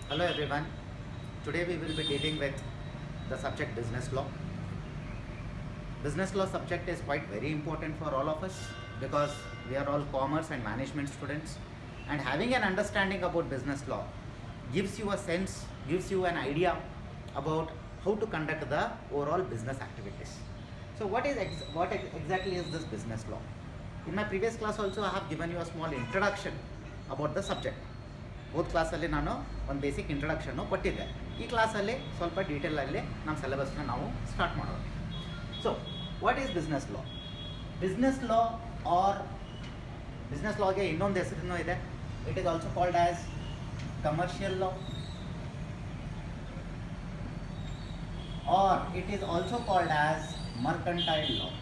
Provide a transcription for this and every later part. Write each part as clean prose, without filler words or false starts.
Hello everyone. Today we will be dealing with the subject business law. Business law subject is quite very important for all of us because we are all commerce and management students, and having an understanding about business law gives you a sense, gives you an idea about how to conduct the overall business activities. So exactly is this business law? In my previous class also I have given you a small introduction about the subject. ಹೋದ ಕ್ಲಾಸಲ್ಲಿ ನಾನು ಒಂದು basic ಇಂಟ್ರಡಕ್ಷನ್ನು ಕೊಟ್ಟಿದ್ದೆ. ಈ ಕ್ಲಾಸಲ್ಲಿ ಸ್ವಲ್ಪ ಡೀಟೇಲಲ್ಲಿ ನಮ್ಮ ಸಿಲೆಬಸ್ನ ನಾವು ಸ್ಟಾರ್ಟ್ ಮಾಡೋಣ. So what is business law? Business law or business ಲಾಗೆ ಇನ್ನೊಂದು ಹೆಸರು ಇದೆ. It is also called as commercial law, or it is also called as mercantile law.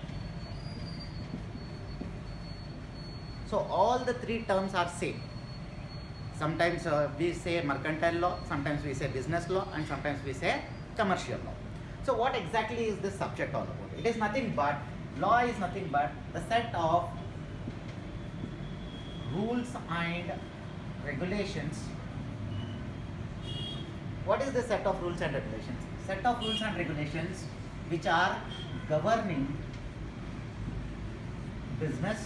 So all the three terms are same. Sometimes we say mercantile law, sometimes we say business law, and sometimes we say commercial law. So what exactly is this subject all about? It is nothing but, law is nothing but the set of rules and regulations. What is the set of rules and regulations? Set of rules and regulations which are governing business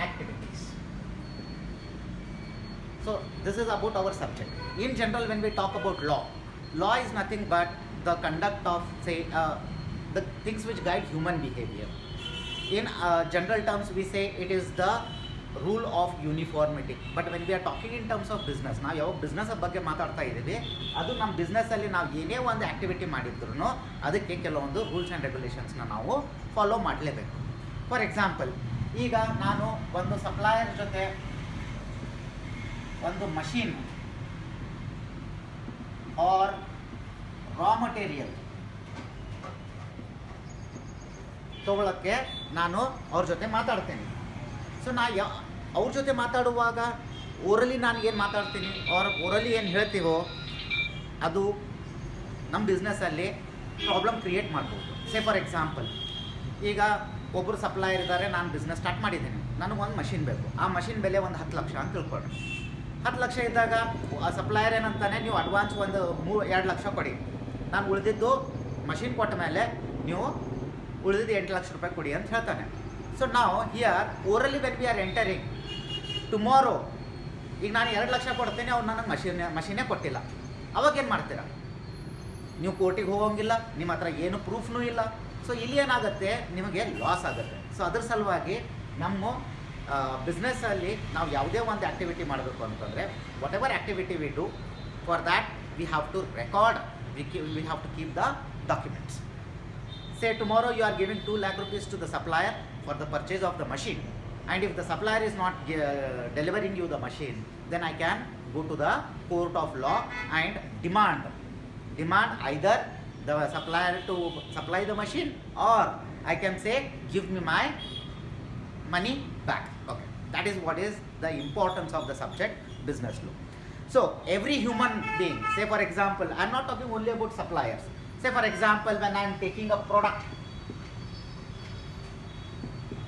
activities. So this is about our subject. In general, when we talk about law, law is nothing but the conduct of, say, the things which guide human behavior. In general terms, we say it is the rule of uniformity. But when we are talking in terms of business, ನಾವು ಯಾವ business ಬಗ್ಗೆ ಮಾತಾಡ್ತಾ ಇದ್ದೀವಿ, ಅದು ನಮ್ಮ ಬಿಸ್ನೆಸ್ಸಲ್ಲಿ ನಾವು ಏನೇ ಒಂದು ಆ್ಯಕ್ಟಿವಿಟಿ ಮಾಡಿದ್ರು ಅದಕ್ಕೆ ಕೆಲವೊಂದು ರೂಲ್ಸ್ ಆ್ಯಂಡ್ ರೆಗ್ಯುಲೇಷನ್ಸ್ನ ನಾವು ಫಾಲೋ ಮಾಡಲೇಬೇಕು. ಫಾರ್ ಎಕ್ಸಾಂಪಲ್, ಈಗ ನಾನು ಒಂದು ಸಪ್ಲೈಯರ್ ಜೊತೆ ಒಂದು ಮಷೀನ್ ಆರ್ ರಾ ಮಟೀರಿಯಲ್ ತಗೊಳ್ಳೋಕ್ಕೆ ನಾನು ಅವ್ರ ಜೊತೆ ಮಾತಾಡ್ತೇನೆ. ಸೊ ಅವ್ರ ಜೊತೆ ಮಾತಾಡುವಾಗ ಓರಲಿ ನಾನು ಏನು ಮಾತಾಡ್ತೀನಿ ಅವ್ರ ಓರಲಿ ಏನು ಹೇಳ್ತೀವೋ ಅದು ನಮ್ಮ ಬಿಸ್ನೆಸ್ಸಲ್ಲಿ ಪ್ರಾಬ್ಲಮ್ ಕ್ರಿಯೇಟ್ ಮಾಡ್ಬೋದು. ಸೇ ಫಾರ್ ಎಕ್ಸಾಂಪಲ್, ಈಗ ಒಬ್ಬರು ಸಪ್ಲೈಯರ್ ಇದ್ದಾರೆ, ನಾನು ಬಿಸ್ನೆಸ್ ಸ್ಟಾರ್ಟ್ ಮಾಡಿದ್ದೀನಿ, ನನಗೊಂದು ಮಷಿನ್ ಬೇಕು. ಆ ಮಷಿನ್ ಬೆಲೆ ಒಂದು 10 ಲಕ್ಷ ಅಂತ ತಿಳ್ಕೊಳ್ಳಿ. 10 ಲಕ್ಷ ಇದ್ದಾಗ ಆ ಸಪ್ಲೈಯರ್ ಏನಂತಾನೆ, ನೀವು ಅಡ್ವಾನ್ಸ್ ಒಂದು 2 ಲಕ್ಷ ಕೊಡಿ, ನಾನು ಉಳಿದಿದ್ದು ಮಷಿನ್ ಕೊಟ್ಟ ಮೇಲೆ ನೀವು ಉಳಿದಿದ್ದು 8 ಲಕ್ಷ ರೂಪಾಯಿ ಕೊಡಿ ಅಂತ ಹೇಳ್ತಾನೆ. ಸೊ ನಾವು here orally when we R entering tomorrow, ಈಗ ನಾನು 2 ಲಕ್ಷ ಕೊಡ್ತೇನೆ, ಅವ್ರು ನನಗೆ ಮಷೀನೇ ಕೊಟ್ಟಿಲ್ಲ, ಅವಾಗ ಏನು ಮಾಡ್ತೀರಾ? ನೀವು ಕೋರ್ಟಿಗೆ ಹೋಗೋಂಗಿಲ್ಲ, ನಿಮ್ಮ ಹತ್ರ ಏನು ಪ್ರೂಫ್ನೂ ಇಲ್ಲ. ಸೊ ಇಲ್ಲಿ ಏನಾಗುತ್ತೆ, ನಿಮಗೆ ಲಾಸ್ ಆಗುತ್ತೆ. ಸೊ ಅದ್ರ ಸಲುವಾಗಿ ನಮ್ಮ ಬಿಸ್ನೆಸ್ಸಲ್ಲಿ ನಾವು ಯಾವುದೇ ಒಂದು ಆ್ಯಕ್ಟಿವಿಟಿ ಮಾಡಬೇಕು ಅಂತಂದರೆ, whatever activity we do, for that we have to record, we have to keep the documents. Say tomorrow you are giving 2 lakh rupees to the supplier for the purchase of the machine, and if the supplier is not delivering you the machine, then I can go to the court of law and demand either the supplier to supply the machine, or I can say give me my money back. Okay, that is what is the importance of the subject business law. So every human being, say for example, I am not talking only about suppliers. Say for example, when I am taking a product,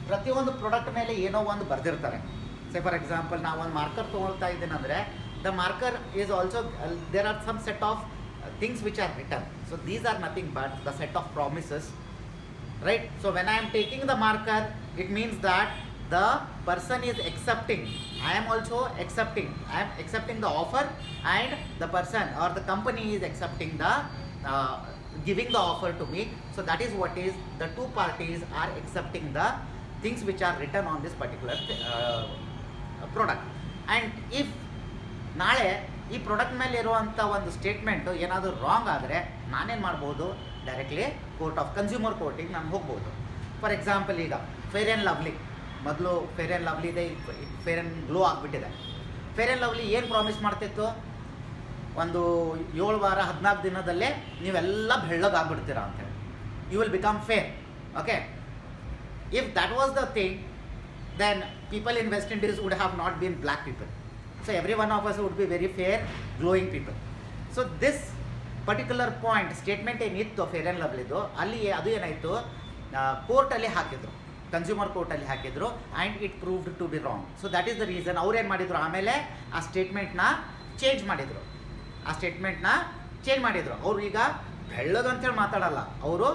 ಪ್ರತಿಯೊಂದು product ಮೇಲೆ ಏನೋ ಒಂದು ಬರೆದಿರ್ತಾರೆ. Say for example, ನಾವು ಒಂದು marker ತೊಗೊಳ್ತಾ ಇದ್ದೀನಿ ಅಂದರೆ, the marker is also, there are some set of things which are written. So these are nothing but the set of promises, right? So when I am taking the marker, it means that the person is accepting, I am also accepting, I am accepting the offer, and the person or the company is accepting the giving the offer to me. So that is what is, the two parties are accepting the things which are written on this particular product. And if ನಾಳೆ ಈ product ಮೇಲೆ ಇರುವಂಥ ಒಂದು statement ಏನಾದರೂ wrong ಆದರೆ ನಾನೇನು ಮಾಡ್ಬೋದು, directly court of consumer ಕೋರ್ಟಿಗೆ ನಾನು ಹೋಗ್ಬೋದು. ಫಾರ್ ಎಕ್ಸಾಂಪಲ್, ಈಗ ಫೇರ್ ಆ್ಯಂಡ್ ಲವ್ಲಿ, ಮೊದಲು ಫೇರ್ ಆ್ಯಂಡ್ ಲವ್ಲಿ ಇದೆ, ಫೇರ್ ಆ್ಯಂಡ್ ಗ್ಲೋ ಆಗಿಬಿಟ್ಟಿದೆ. ಫೇರ್ ಆ್ಯಂಡ್ ಲವ್ಲಿ ಏನು ಪ್ರಾಮಿಸ್ ಮಾಡ್ತಿತ್ತು, ಒಂದು 7 ವಾರ 14 ದಿನದಲ್ಲೇ ನೀವೆಲ್ಲ ಬೆಳ್ಳಗಾಗ್ಬಿಡ್ತೀರಾ ಅಂತೇಳಿ, you will become fair. Okay, if that was the thing, then people in West Indies would have not been black people. So every one of us would be very fair, glowing people. So this particular point, statement ಏನಿತ್ತು Fair and ಲವ್ಲಿದು, ಅಲ್ಲಿ ಅದು ಏನಾಯಿತು, ಕೋರ್ಟಲ್ಲಿ ಹಾಕಿದ್ರು, consumer ಕೋರ್ಟಲ್ಲಿ ಹಾಕಿದ್ರು, and it proved to be wrong. So that is the reason ಅವ್ರು ಏನು ಮಾಡಿದ್ರು, ಆಮೇಲೆ ಆ ಸ್ಟೇಟ್ಮೆಂಟ್ನ ಚೇಂಜ್ ಮಾಡಿದರು, ಆ ಸ್ಟೇಟ್ಮೆಂಟ್ನ ಚೇಂಜ್ ಮಾಡಿದರು. ಅವರು ಈಗ ಬೆಳ್ಳಗಂತೇಳಿ ಮಾತಾಡಲ್ಲ, ಅವರು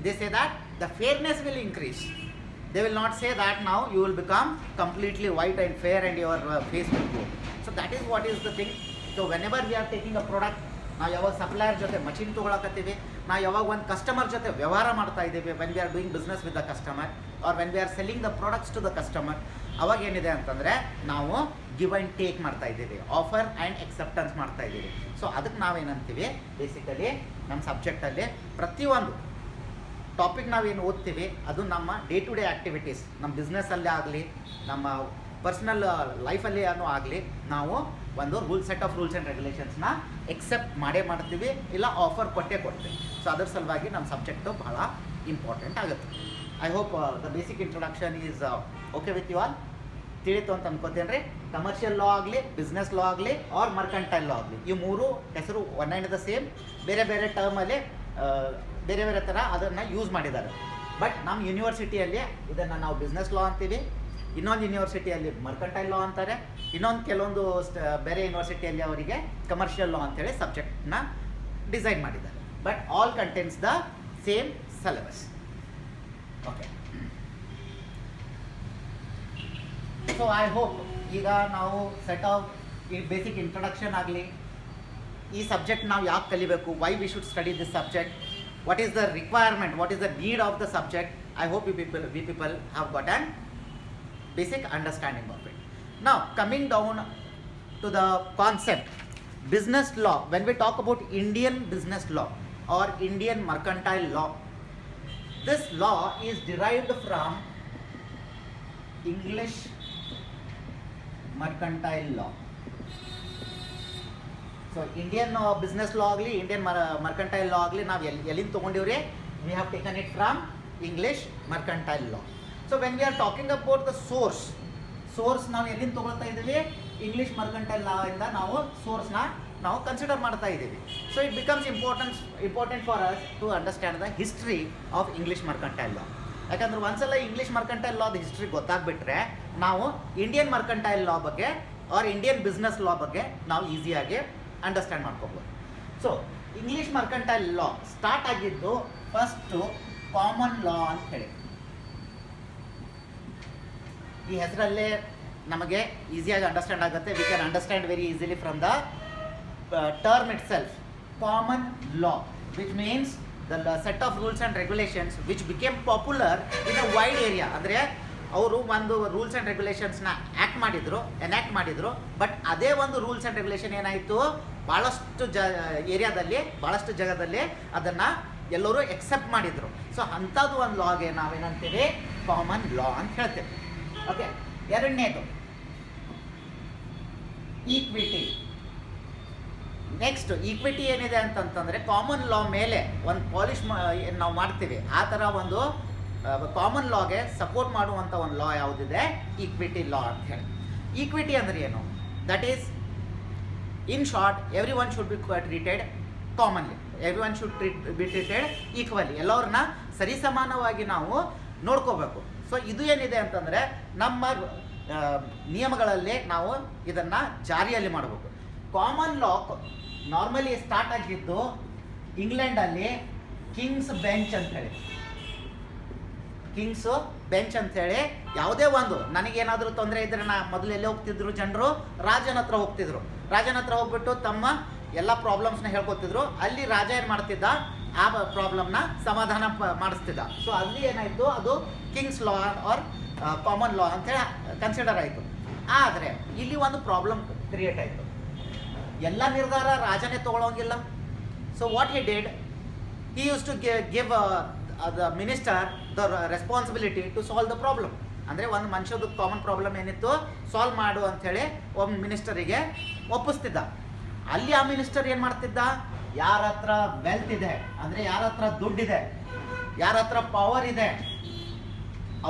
they say that the fairness will increase. They will not say that ನಾವು you will become completely white and fair and your face will glow. So that is what is the thing. So whenever we are taking a product, ನಾವು ಯಾವಾಗ supplier ಜೊತೆ machine ತೊಗೊಳಕತ್ತೀವಿ, ನಾವು ಯಾವಾಗ ಒಂದು customer ಜೊತೆ ವ್ಯವಹಾರ ಮಾಡ್ತಾ ಇದ್ದೀವಿ, when we are doing business with the customer or when we are selling the products to the customer, ಅವಾಗ ಏನಿದೆ ಅಂತಂದರೆ ನಾವು ಗಿವ್ ಆ್ಯಂಡ್ ಟೇಕ್ ಮಾಡ್ತಾ ಇದ್ದೀವಿ, ಆಫರ್ ಆ್ಯಂಡ್ ಎಕ್ಸೆಪ್ಟೆನ್ಸ್ ಮಾಡ್ತಾ ಇದ್ದೀವಿ. ಸೊ ಅದಕ್ಕೆ ನಾವೇನಂತೀವಿ, ಬೇಸಿಕಲಿ ನಮ್ಮ ಸಬ್ಜೆಕ್ಟಲ್ಲಿ ಪ್ರತಿಯೊಂದು ಟಾಪಿಕ್ ನಾವೇನು ಓದ್ತೀವಿ ಅದು ನಮ್ಮ ಡೇ ಟು ಡೇ ಆ್ಯಕ್ಟಿವಿಟೀಸ್, ನಮ್ಮ ಬಿಸ್ನೆಸ್ಸಲ್ಲೇ ಆಗಲಿ, ನಮ್ಮ ಪರ್ಸ್ನಲ್ ಲೈಫಲ್ಲಿ ಅನ್ನೋ ಆಗಲಿ, ನಾವು ಒಂದು ಸೆಟ್ ಆಫ್ ರೂಲ್ಸ್ ಆ್ಯಂಡ್ ರೆಗ್ಯುಲೇಷನ್ಸ್ನ ಎಕ್ಸೆಪ್ಟ್ ಮಾಡ್ತೀವಿ, ಇಲ್ಲ ಆಫರ್ ಕೊಡ್ತೀವಿ. ಸೊ ಅದ್ರ ಸಲುವಾಗಿ ನಮ್ಮ ಸಬ್ಜೆಕ್ಟು ಬಹಳ ಇಂಪಾರ್ಟೆಂಟ್ ಆಗುತ್ತೆ. I hope the basic introduction is okay with you all. ತಿಳಿತು ಅಂತ ಅನ್ಕೋತೇನೆ ರೀ. ಕಮರ್ಷಿಯಲ್ ಲಾ ಆಗಲಿ, ಬಿಸ್ನೆಸ್ ಲಾ ಆಗಲಿ ಆರ್ ಮರ್ಕಂಟೈಲ್ ಲಾ ಆಗಲಿ, ಈ ಮೂರು ಹೆಸರು ಒನ್ ಆ್ಯಂಡ್ ದ ಸೇಮ್, ಬೇರೆ ಬೇರೆ ಟರ್ಮಲ್ಲಿ ಬೇರೆ ಬೇರೆ ಥರ ಅದನ್ನು ಯೂಸ್ ಮಾಡಿದ್ದಾರೆ. ಬಟ್ ನಮ್ಮ ಯೂನಿವರ್ಸಿಟಿಯಲ್ಲಿ ಇದನ್ನು ನಾವು ಬಿಸ್ನೆಸ್ ಲಾ ಅಂತೀವಿ, ಇನ್ನೊಂದು ಯೂನಿವರ್ಸಿಟಿಯಲ್ಲಿ ಮರ್ಕಂಟೈಲ್ ಲಾ ಅಂತಾರೆ, ಇನ್ನೊಂದು ಕೆಲವೊಂದು ಬೇರೆ ಯೂನಿವರ್ಸಿಟಿಯಲ್ಲಿ ಅವರಿಗೆ ಕಮರ್ಷಿಯಲ್ ಲಾ ಅಂತೇಳಿ ಸಬ್ಜೆಕ್ಟ್ನ ಡಿಸೈನ್ ಮಾಡಿದ್ದಾರೆ. But all contents the same syllabus. Okay, so I hope ಈಗ ನಾವು ಸೆಟ್ ಆಫ್ ಈ ಬೇಸಿಕ್ ಇಂಟ್ರೊಡಕ್ಷನ್ ಆಗಲಿ, ಈ ಸಬ್ಜೆಕ್ಟ್ ನಾವು ಯಾಕೆ ಕಲಿಬೇಕು, why we should study this subject, what is the requirement, what is the need of the subject. I hope we people have got an basic understanding of it. Now coming down to the concept business law, when we talk about Indian business law or Indian mercantile law, this law is derived from English mercantile law. So Indian business law ಆಗಲಿ, Indian mercantile law ಆಗಲಿ, ನಾವು ಎಲ್ಲಿಂದ ತೊಗೊಂಡಿವ್ರಿ, we have taken it from English mercantile law. So when we are talking about the source ನಾವು ಎಲ್ಲಿಂದ ತೊಗೊಳ್ತಾ ಇದ್ದೀವಿ, English mercantile ಲಾ ಇಂದ ನಾವು ಸೋರ್ಸ್ನ ನಾವು ಕನ್ಸಿಡರ್ ಮಾಡ್ತಾ ಇದ್ದೀವಿ. So it becomes important for us to understand the history of English mercantile law. ಯಾಕಂದ್ರೆ ಒಂದ್ಸಲ ಇಂಗ್ಲೀಷ್ ಮರ್ಕಂಟೈಲ್ ಲಾದ ಹಿಸ್ಟ್ರಿ ಗೊತ್ತಾಗ್ಬಿಟ್ರೆ ನಾವು ಇಂಡಿಯನ್ ಮರ್ಕಂಟೈಲ್ ಲಾ ಬಗ್ಗೆ ಆರ್ ಇಂಡಿಯನ್ ಬಿಸ್ನೆಸ್ ಲಾ ಬಗ್ಗೆ ನಾವು ಈಸಿಯಾಗಿ ಅಂಡರ್ಸ್ಟ್ಯಾಂಡ್ ಮಾಡ್ಕೋಬೋದು. ಸೊ ಇಂಗ್ಲೀಷ್ ಮರ್ಕಂಟೈಲ್ ಲಾ ಸ್ಟಾರ್ಟ್ ಆಗಿದ್ದು ಫಸ್ಟು ಕಾಮನ್ ಲಾ ಅಂತ ಹೇಳಿ. ಈ ಹೆಸರಲ್ಲೇ ನಮಗೆ ಈಸಿಯಾಗಿ ಅಂಡರ್ಸ್ಟ್ಯಾಂಡ್ ಆಗುತ್ತೆ. We can understand very easily from the term it self. Common law which means the set of rules and regulations which became popular in a wide area. ಅಂದರೆ ಅವರು ಒಂದು ರೂಲ್ಸ್ ಆ್ಯಂಡ್ ರೆಗ್ಯುಲೇಷನ್ಸ್ನ ಎನಾಕ್ಟ್ ಮಾಡಿದರು. But ಅದೇ ಒಂದು rules and regulation ಏನಾಯಿತು, ಭಾಳಷ್ಟು ಏರಿಯಾದಲ್ಲಿ, ಭಾಳಷ್ಟು ಜಾಗದಲ್ಲಿ ಅದನ್ನು ಎಲ್ಲರೂ ಎಕ್ಸೆಪ್ಟ್ ಮಾಡಿದರು. ಸೊ ಅಂಥದ್ದು ಒಂದು ಲಾಗೆ ನಾವೇನಂತೀವಿ, ಕಾಮನ್ ಲಾ ಅಂತ ಹೇಳ್ತೇವೆ. ಓಕೆ, ಎರಡನೇದು ಈಕ್ವಿಟಿ. ನೆಕ್ಸ್ಟ್ ಈಕ್ವಿಟಿ ಏನಿದೆ ಅಂತಂತಂದರೆ, ಕಾಮನ್ ಲಾ ಮೇಲೆ ಒಂದು ಪಾಲಿಷ್ ಏನು ನಾವು ಮಾಡ್ತೀವಿ, ಆ ಥರ ಒಂದು ಕಾಮನ್ ಲಾಗೆ ಸಪೋರ್ಟ್ ಮಾಡುವಂಥ ಒಂದು ಲಾ ಯಾವುದಿದೆ, ಈಕ್ವಿಟಿ ಲಾ ಅಂತ ಹೇಳಿ. ಈಕ್ವಿಟಿ ಅಂದರೆ ಏನು? That is in short, every one should be treated commonly, every one should be treated equally. ಎಲ್ಲರನ್ನ ಸರಿಸಮಾನವಾಗಿ ನಾವು ನೋಡ್ಕೋಬೇಕು. ಸೊ ಇದು ಏನಿದೆ ಅಂತಂದರೆ ನಮ್ಮ ನಿಯಮಗಳಲ್ಲಿ ನಾವು ಇದನ್ನು ಜಾರಿಯಲ್ಲಿ ಮಾಡಬೇಕು. ಕಾಮನ್ ಲಾ ನಾರ್ಮಲಿ ಸ್ಟಾರ್ಟ್ ಆಗಿದ್ದು ಇಂಗ್ಲೆಂಡಲ್ಲಿ ಕಿಂಗ್ಸ್ ಬೆಂಚ್ ಅಂಥೇಳಿ. ಕಿಂಗ್ಸು ಬೆಂಚ್ ಅಂಥೇಳಿ, ಯಾವುದೇ ಒಂದು ನನಗೇನಾದರೂ ತೊಂದರೆ ಇದ್ದರೆ ಮೊದಲು ಎಲ್ಲಿ ಹೋಗ್ತಿದ್ರು ಜನರು, ರಾಜನ ಹತ್ರ ಹೋಗ್ತಿದ್ರು. ರಾಜನ ಹತ್ರ ಹೋಗ್ಬಿಟ್ಟು ತಮ್ಮ ಎಲ್ಲ ಪ್ರಾಬ್ಲಮ್ಸ್ನ ಹೇಳ್ಕೊತಿದ್ರು. ಅಲ್ಲಿ ರಾಜ ಏನು ಮಾಡ್ತಿದ್ದ, ಆ ಪ್ರಾಬ್ಲಮ್ನ ಸಮಾಧಾನ ಮಾಡಿಸ್ತಿದ್ದ. ಸೊ ಅಲ್ಲಿ ಏನಾಯಿತು, ಅದು ಕಿಂಗ್ಸ್ ಲಾ ಆರ್ ಕಾಮನ್ ಲಾ ಅಂತೇಳಿ ಕನ್ಸಿಡರ್ ಆಯಿತು. ಆದರೆ ಇಲ್ಲಿ ಒಂದು ಪ್ರಾಬ್ಲಮ್ ಕ್ರಿಯೇಟ್ ಆಯಿತು. ಎಲ್ಲ ನಿರ್ಧಾರ ರಾಜನೇ ತೊಗೊಳೋಂಗಿಲ್ಲ. So what he did, he use to give the minister the responsibility to solve the problem. ಅಂದರೆ ಒಂದು ಮನುಷ್ಯದ ಕಾಮನ್ ಪ್ರಾಬ್ಲಮ್ ಏನಿತ್ತು, ಸಾಲ್ವ್ ಮಾಡು ಅಂಥೇಳಿ ಒಬ್ಬ ಮಿನಿಸ್ಟರಿಗೆ ಒಪ್ಪಿಸ್ತಿದ್ದ. ಅಲ್ಲಿ ಆ ಮಿನಿಸ್ಟರ್ ಏನು ಮಾಡ್ತಿದ್ದ, ಯಾರ ಹತ್ರ ವೆಲ್ತ್ ಇದೆ, ಅಂದರೆ ಯಾರ ಹತ್ರ ದುಡ್ಡಿದೆ, ಯಾರ ಹತ್ರ ಪವರ್ ಇದೆ,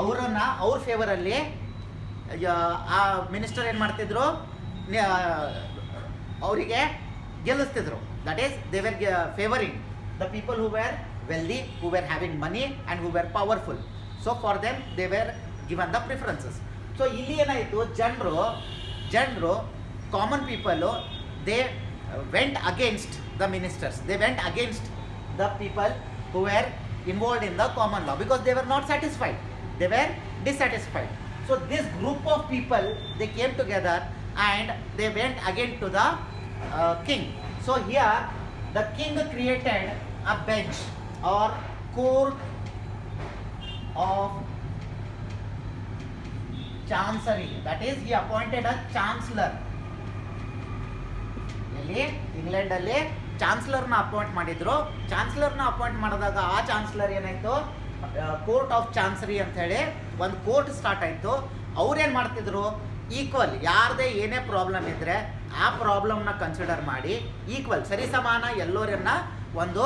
ಅವರನ್ನು ಅವ್ರ ಫೇವರಲ್ಲಿ ಆ ಮಿನಿಸ್ಟರ್ ಏನು ಮಾಡ್ತಿದ್ರು, ಅವರಿಗೆ ಗೆಲ್ಲಿಸ್ತಿದ್ರು. That is they were favouring the people who were wealthy, who were having money and who were powerful. So for them they were given the preferences. So ಇಲ್ಲಿ ಏನಾಯಿತು, ಜನರು common people they went against the ministers, they went against the people who wear involved in the common law because they were not satisfied, they were dissatisfied. So this group of people, they came together and they went again to the king. So here the king created a bench or court of chancery, that is he appointed a chancellor. ಎಲ್ಲಿ ಇಂಗ್ಲೆಂಡಲ್ಲಿ ಚಾನ್ಸಲರ್ನ appoint ಮಾಡಿದ್ರು. ಚಾನ್ಸಲರ್ನ appoint ಮಾಡಿದಾಗ ಆ chancellor ಏನಾಯಿತು, court of Chancery ಅಂಥೇಳಿ ಒಂದು court start ಆಯಿತು. ಅವ್ರೇನು ಮಾಡ್ತಿದ್ರು, ಈಕ್ವಲ್ ಯಾರದೇ ಏನೇ ಪ್ರಾಬ್ಲಮ್ ಇದ್ದರೆ ಆ ಪ್ರಾಬ್ಲಮ್ನ ಕನ್ಸಿಡರ್ ಮಾಡಿ ಈಕ್ವಲ್ ಸರಿಸಮಾನ ಎಲ್ಲರನ್ನ ಒಂದು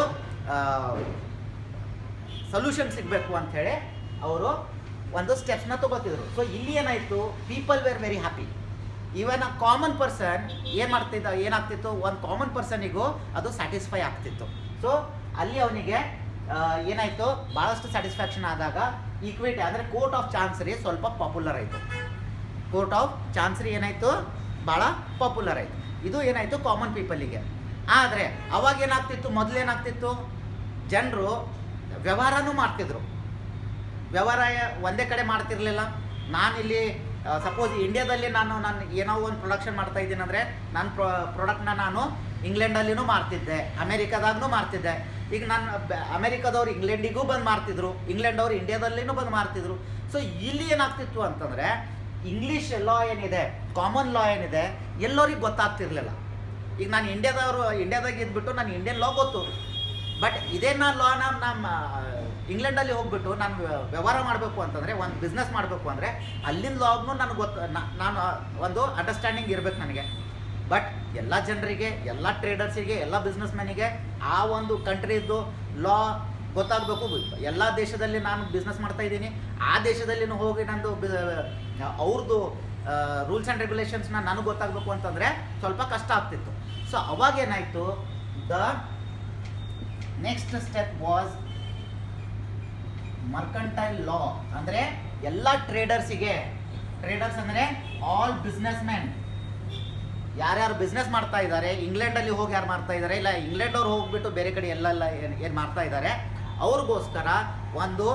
ಸೊಲ್ಯೂಷನ್ ಸಿಗಬೇಕು ಅಂಥೇಳಿ ಅವರು ಒಂದು ಸ್ಟೆಪ್ಸ್ನ ತೊಗೋತಿದ್ರು. ಸೊ ಇಲ್ಲಿ ಏನಾಯಿತು, people were very happy. Even a common person ಏನಾಗ್ತಿತ್ತು, ಒಂದು ಕಾಮನ್ ಪರ್ಸನಿಗೂ ಅದು ಸ್ಯಾಟಿಸ್ಫೈ ಆಗ್ತಿತ್ತು. ಸೊ ಅಲ್ಲಿ ಅವನಿಗೆ ಏನಾಯಿತು, ಭಾಳಷ್ಟು ಸ್ಯಾಟಿಸ್ಫ್ಯಾಕ್ಷನ್ ಆದಾಗ ಈಕ್ವಿಟಿ ಅಂದರೆ ಕೋರ್ಟ್ ಆಫ್ ಚಾನ್ಸರಿ ಸ್ವಲ್ಪ ಪಾಪ್ಯುಲರ್ ಆಯಿತು. ಕೋರ್ಟ್ ಆಫ್ ಚಾನ್ಸರಿ ಏನಾಯಿತು, ಭಾಳ ಪಾಪ್ಯುಲರ್ ಆಯಿತು. ಇದು ಏನಾಯಿತು ಕಾಮನ್ ಪೀಪಲಿಗೆ. ಆದರೆ ಅವಾಗ ಏನಾಗ್ತಿತ್ತು, ಮೊದಲೇನಾಗ್ತಿತ್ತು, ಜನರು ವ್ಯವಹಾರನೂ ಮಾಡ್ತಿದ್ರು. ವ್ಯವಹಾರ ಒಂದೇ ಕಡೆ ಮಾಡ್ತಿರ್ಲಿಲ್ಲ. ನಾನಿಲ್ಲಿ ಸಪೋಸ್ ಇಂಡಿಯಾದಲ್ಲಿ ನಾನು ಏನೋ ಒಂದು ಪ್ರೊಡಕ್ಷನ್ ಮಾಡ್ತಾ ಇದ್ದೀನಿ ಅಂದರೆ ನನ್ನ ಪ್ರಾಡಕ್ಟ್ನ ನಾನು ಇಂಗ್ಲೆಂಡಲ್ಲಿನೂ ಮಾರ್ತಿದ್ದೆ, ಅಮೇರಿಕಾದಾಗೂ ಮಾರ್ತಿದ್ದೆ. ಈಗ ನಾನು ಅಮೇರಿಕಾದವ್ರು ಇಂಗ್ಲೆಂಡಿಗೂ ಬಂದು ಮಾರ್ತಿದ್ರು, ಇಂಗ್ಲೆಂಡವ್ರು ಇಂಡಿಯಾದಲ್ಲಿನೂ ಬಂದು ಮಾರ್ತಿದ್ರು. ಸೊ ಇಲ್ಲಿ ಏನಾಗ್ತಿತ್ತು ಅಂತಂದರೆ ಇಂಗ್ಲೀಷ್ ಲಾ ಏನಿದೆ, ಕಾಮನ್ ಲಾ ಏನಿದೆ, ಎಲ್ಲರಿಗೆ ಗೊತ್ತಾಗ್ತಿರ್ಲಿಲ್ಲ. ಈಗ ನಾನು ಇಂಡಿಯಾದಾಗ ಇದ್ಬಿಟ್ಟು ನಾನು ಇಂಡಿಯನ್ ಲಾ ಗೊತ್ತು, ಬಟ್ ಇದೇ ಲಾನ ನಮ್ಮ ಇಂಗ್ಲೆಂಡಲ್ಲಿ ಹೋಗ್ಬಿಟ್ಟು ನಾನು ವ್ಯವಹಾರ ಮಾಡಬೇಕು ಅಂತಂದರೆ, ಒಂದು ಬಿಸ್ನೆಸ್ ಮಾಡಬೇಕು ಅಂದರೆ ಅಲ್ಲಿನ ಲಾಗ್ನೂ ನನಗೆ ನಾನು ಒಂದು ಅಂಡರ್ಸ್ಟ್ಯಾಂಡಿಂಗ್ ಇರಬೇಕು ನನಗೆ. ಬಟ್ ಎಲ್ಲ ಜನರಿಗೆ, ಎಲ್ಲ ಟ್ರೇಡರ್ಸಿಗೆ, ಎಲ್ಲ ಬಿಸ್ನೆಸ್ ಮ್ಯಾನಿಗೆ ಆ ಒಂದು ಕಂಟ್ರಿದ್ದು ಲಾ ಗೊತ್ತಾಗಬೇಕು. ಎಲ್ಲ ದೇಶದಲ್ಲಿ ನಾನು ಬಿಸ್ನೆಸ್ ಮಾಡ್ತಾಯಿದ್ದೀನಿ, ಆ ದೇಶದಲ್ಲಿನೂ ಹೋಗಿ ನಂದು ಅವ್ರದ್ದು ರೂಲ್ಸ್ ಆ್ಯಂಡ್ ರೆಗ್ಯುಲೇಷನ್ಸ್ನ ನನಗೆ ಗೊತ್ತಾಗಬೇಕು ಅಂತಂದರೆ ಸ್ವಲ್ಪ ಕಷ್ಟ ಆಗ್ತಿತ್ತು. ಸೊ ಅವಾಗೇನಾಯಿತು, the next step was mercantile law. ಅಂದರೆ ಎಲ್ಲ ಟ್ರೇಡರ್ಸಿಗೆ, ಟ್ರೇಡರ್ಸ್ ಅಂದರೆ ಆಲ್ ಬಿಸ್ನೆಸ್ ಮ್ಯಾನ್, ಯಾರ್ಯಾರು ಬಿಸ್ನೆಸ್ ಮಾಡ್ತಾ ಇದ್ದಾರೆ, ಇಂಗ್ಲೆಂಡಲ್ಲಿ ಹೋಗಿ ಯಾರು ಮಾಡ್ತಾ ಇದ್ದಾರೆ, ಇಲ್ಲ ಇಂಗ್ಲೆಂಡವ್ರು ಹೋಗ್ಬಿಟ್ಟು ಬೇರೆ ಕಡೆ ಎಲ್ಲೆಲ್ಲ ಏನು ಮಾಡ್ತಾ ಇದ್ದಾರೆ, ಅವ್ರಿಗೋಸ್ಕರ ಒಂದು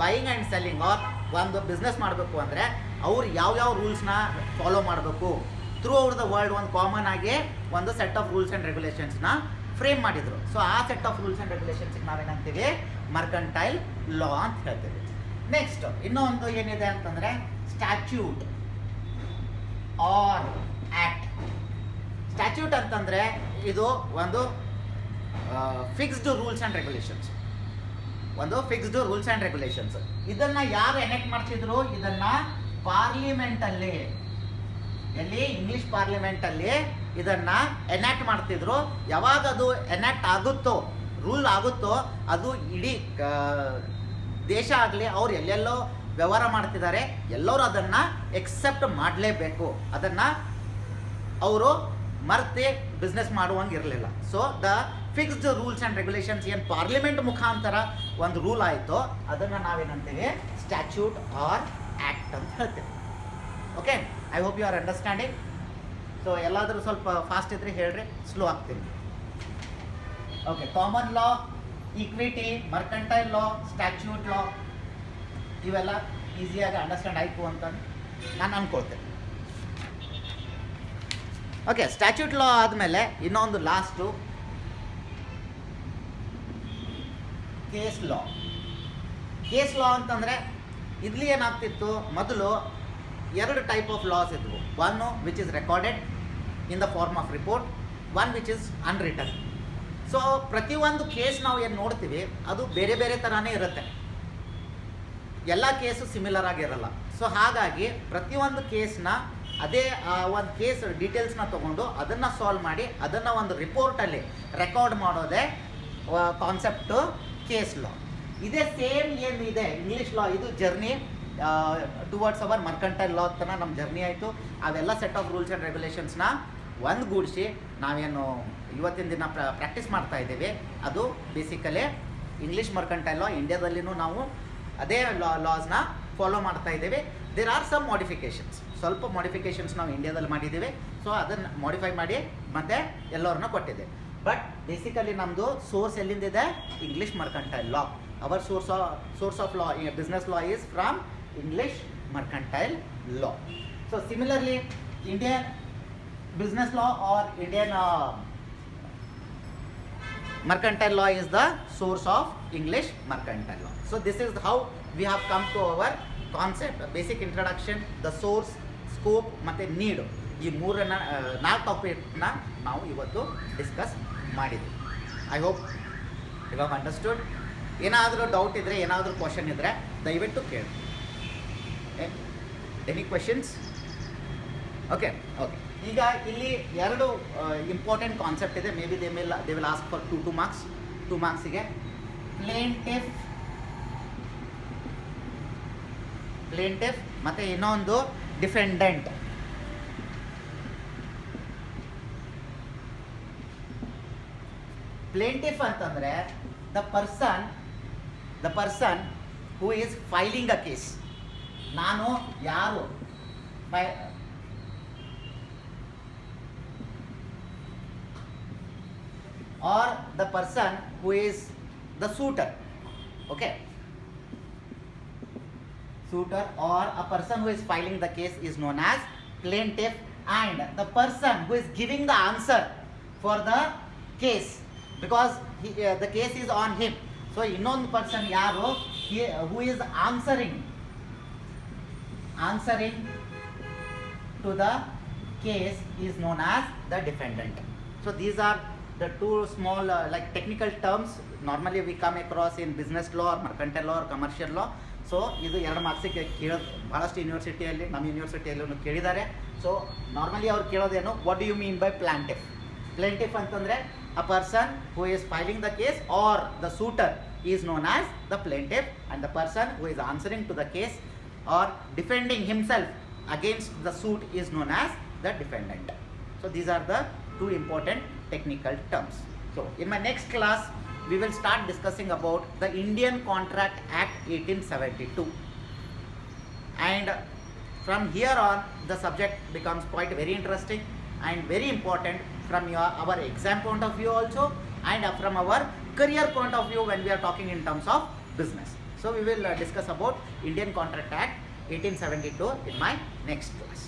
ಬೈಯಿಂಗ್ ಆ್ಯಂಡ್ ಸೆಲ್ಲಿಂಗ್ ಆರ್ ಒಂದು ಬಿಸ್ನೆಸ್ ಮಾಡಬೇಕು ಅಂದರೆ ಅವ್ರು ಯಾವ್ಯಾವ ರೂಲ್ಸ್ನ ಫಾಲೋ ಮಾಡಬೇಕು ಥ್ರೂ ಔಟ್ ದ ವರ್ಲ್ಡ್ ಒಂದು ಕಾಮನ್ ಆಗಿ ಒಂದು ಸೆಟ್ ಆಫ್ ರೂಲ್ಸ್ ಆ್ಯಂಡ್ ರೆಗ್ಯುಲೇಷನ್ಸ್ನ ಫ್ರೇಮ್ ಮಾಡಿದರು. ಸೊ ಆ ಸೆಟ್ ಆಫ್ ರೂಲ್ಸ್ ಆ್ಯಂಡ್ ರೆಗ್ಯುಲೇಷನ್ಸ್ಗೆ ನಾವೇನಂತೀವಿ, ಮರ್ಕಂಟೈಲ್ ಲಾ ಅಂತ ಹೇಳ್ತೀವಿ. ನೆಕ್ಸ್ಟ್ ಇನ್ನೊಂದು ಏನಿದೆ ಅಂತಂದರೆ ಸ್ಟ್ಯಾಚ್ಯೂಟ್ ಆರ್ ಆ್ಯಕ್ಟ್. ಸ್ಟ್ಯಾಚ್ಯೂಟ್ ಅಂತಂದರೆ ಇದು ಒಂದು ಫಿಕ್ಸ್ಡ್ ರೂಲ್ಸ್ ಆ್ಯಂಡ್ ರೆಗ್ಯುಲೇಷನ್ಸ್, ಒಂದು ಫಿಕ್ಸ್ಡ್ ರೂಲ್ಸ್ ಆ್ಯಂಡ್ ರೆಗ್ಯುಲೇಷನ್ಸ್. ಇದನ್ನು ಯಾರು ಎನೆಕ್ಟ್ ಮಾಡ್ತಿದ್ರು, ಇದನ್ನು ಪಾರ್ಲಿಮೆಂಟಲ್ಲಿ, ಎಲ್ಲಿ ಇಂಗ್ಲೀಷ್ ಪಾರ್ಲಿಮೆಂಟಲ್ಲಿ ಇದನ್ನು ಎನ್ಯಾಕ್ಟ್ ಮಾಡ್ತಿದ್ರು. ಯಾವಾಗ ಅದು ಎನ್ಯಾಕ್ಟ್ ಆಗುತ್ತೋ, ರೂಲ್ ಆಗುತ್ತೋ, ಅದು ಇಡೀ ದೇಶ ಆಗಲಿ ಅವ್ರು ಎಲ್ಲೆಲ್ಲೋ ವ್ಯವಹಾರ ಮಾಡ್ತಿದ್ದಾರೆ ಎಲ್ಲರೂ ಅದನ್ನು ಎಕ್ಸೆಪ್ಟ್ ಮಾಡಲೇಬೇಕು. ಅದನ್ನು ಅವರು ಮರ್ತೆ ಬಿಸ್ನೆಸ್ ಮಾಡುವಂಗೆ ಇರಲಿಲ್ಲ. So the fixed rules and regulations ಏನು ಪಾರ್ಲಿಮೆಂಟ್ ಮುಖಾಂತರ ಒಂದು ರೂಲ್ ಆಯಿತು, ಅದನ್ನು ನಾವೇನಂತೀವಿ ಸ್ಟ್ಯಾಚ್ಯೂಟ್ ಆರ್ ಆ್ಯಕ್ಟ್ ಅಂತ ಹೇಳ್ತೀವಿ. Okay, I hope you are understanding. So ಎಲ್ಲಾದರೂ ಸ್ವಲ್ಪ ಫಾಸ್ಟ್ ಇದ್ದರೆ ಹೇಳ್ರಿ, ಸ್ಲೋ ಆಗ್ತೀನಿ. Okay, common law, equity, mercantile law, statute law, ಇವೆಲ್ಲ ಈಸಿಯಾಗಿ ಅಂಡರ್ಸ್ಟ್ಯಾಂಡ್ ಆಯಿತು ಅಂತ ನಾನು ಅಂದ್ಕೊಳ್ತೇನೆ. ಓಕೆ, ಸ್ಟ್ಯಾಚ್ಯೂಟ್ ಲಾ ಆದಮೇಲೆ ಇನ್ನೊಂದು last case law. Case law ಅಂತಂದರೆ ಇಲ್ಲಿ ಏನಾಗ್ತಿತ್ತು, ಮೊದಲು ಎರಡು ಟೈಪ್ ಆಫ್ ಲಾಸ್ ಇದ್ವು. One which is recorded in the form of report, one which is unwritten. So ಪ್ರತಿಯೊಂದು ಕೇಸ್ ನಾವು ಏನು ನೋಡ್ತೀವಿ ಅದು ಬೇರೆ ಬೇರೆ ಥರನೇ ಇರುತ್ತೆ, ಎಲ್ಲ ಕೇಸು ಸಿಮಿಲರ್ ಆಗಿರಲ್ಲ. ಸೊ ಹಾಗಾಗಿ ಪ್ರತಿಯೊಂದು ಕೇಸ್ನ ಅದೇ ಒಂದು ಕೇಸ್ ಡೀಟೇಲ್ಸ್ನ ತೊಗೊಂಡು ಅದನ್ನು ಸಾಲ್ವ್ ಮಾಡಿ ಅದನ್ನು ಒಂದು ರಿಪೋರ್ಟಲ್ಲಿ ರೆಕಾರ್ಡ್ ಮಾಡೋದೇ ಕಾನ್ಸೆಪ್ಟು ಕೇಸ್ ಲಾ. ಇದೇ ಸೇಮ್ ಏನಿದೆ ಇಂಗ್ಲೀಷ್ ಲಾ, ಇದು ಜರ್ನಿ ಟುವರ್ಡ್ಸ್ ಅವರ್ ಮರ್ಕಂಟೈಲ್ ಲಾ ತನಕ ನಮ್ಮ ಜರ್ನಿ ಆಯಿತು. ಅವೆಲ್ಲ ಸೆಟ್ ಆಫ್ ರೂಲ್ಸ್ ಆ್ಯಂಡ್ ರೆಗ್ಯುಲೇಷನ್ಸ್ನ ಒಂದುಗೂಡಿಸಿ ನಾವೇನು ಇವತ್ತಿನ ದಿನ ಪ್ರಾಕ್ಟೀಸ್ ಮಾಡ್ತಾ ಇದ್ದೀವಿ ಅದು ಬೇಸಿಕಲಿ ಇಂಗ್ಲೀಷ್ ಮರ್ಕಂಟೈಲ್ ಲಾ. ಇಂಡಿಯಾದಲ್ಲಿನೂ ನಾವು ಅದೇ ಲಾಸ್ನ ಫಾಲೋ ಮಾಡ್ತಾ ಇದ್ದೀವಿ. ದೇರ್ ಆರ್ ಸಮ್ ಮಾಡಿಫಿಕೇಷನ್ಸ್, ಸ್ವಲ್ಪ ಮಾಡಿಫಿಕೇಷನ್ಸ್ ನಾವು ಇಂಡಿಯಾದಲ್ಲಿ ಮಾಡಿದ್ದೀವಿ, ಸೊ ಅದನ್ನು ಮಾಡಿಫೈ ಮಾಡಿ ಮತ್ತೆ ಎಲ್ಲರನ್ನೂ ಕೊಟ್ಟಿದೆ. ಬಟ್ ಬೇಸಿಕಲಿ ನಮ್ಮದು ಸೋರ್ಸ್ ಎಲ್ಲಿಂದಿದೆ? English mercantile law. Our source of law, business law is from English mercantile law. So similarly, Indian business law or Indian mercantile law is the source of English mercantile law. So this is how we have come to our concept, basic introduction, the source, scope ಮತ್ತು need. ಈ ಮೂರನ್ನ 4 ಟಾಪಿಕ್ನ ನಾವು ಇವತ್ತು discuss ಮಾಡಿದ್ವಿ. I hope you have understood. ಏನಾದರೂ doubt ಇದ್ದರೆ, ಏನಾದರೂ question ಇದ್ದರೆ ದಯವಿಟ್ಟು ಕೇಳಿ. Any questions? ಓಕೆ. ಈಗ ಇಲ್ಲಿ 2 ಇಂಪಾರ್ಟೆಂಟ್ ಕಾನ್ಸೆಪ್ಟ್ ಇದೆ. Maybe they will ask for 2 marks. 2 ಮಾರ್ಕ್ಸಿಗೆ ಪ್ಲೇಂಟಿಫ್ ಮತ್ತು ಇನ್ನೊಂದು ಡಿಫೆಂಡೆಂಟ್. ಪ್ಲೇಂಟಿಫ್ ಅಂತಂದರೆ the person who is filing a case. ನಾನು ಯಾರು or the person who is the suitor. Okay, suitor or a person who is filing the case is known as plaintiff, and the person who is giving the answer for the case, because the case is on him. So ಇನ್ನೊಂದು person ಯಾರು, who is answering to the case is known as the defendant. So these are the 2 small like technical terms normally we come across in business law or mercantile law or commercial law. So ಇದು 2 ಮಾರ್ಕ್ಸಿಗೆ ಕೇಳೋದು ಭಾಳಷ್ಟು ಯೂನಿವರ್ಸಿಟಿಯಲ್ಲಿ, ನಮ್ಮ ಯೂನಿವರ್ಸಿಟಿಯಲ್ಲೂ ಕೇಳಿದ್ದಾರೆ. So normally ಅವ್ರು ಕೇಳೋದೇನು, what do you mean by plaintiff? Plaintiff ಅಂತಂದರೆ a person who is filing the case or the suitor is known as the plaintiff, and the person who is answering to the case or defending himself against the suit is known as the defendant. So these are the 2 important technical terms. So in my next class we will start discussing about the Indian Contract Act 1872, and from here on the subject becomes quite very interesting and very important from our exam point of view also, and from our career point of view when we are talking in terms of business. So we will discuss about Indian Contract Act 1872 in my next class.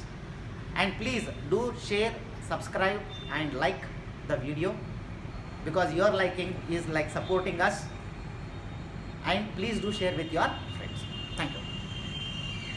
And please do share, subscribe and like the video, because your liking is like supporting us, and please do share with your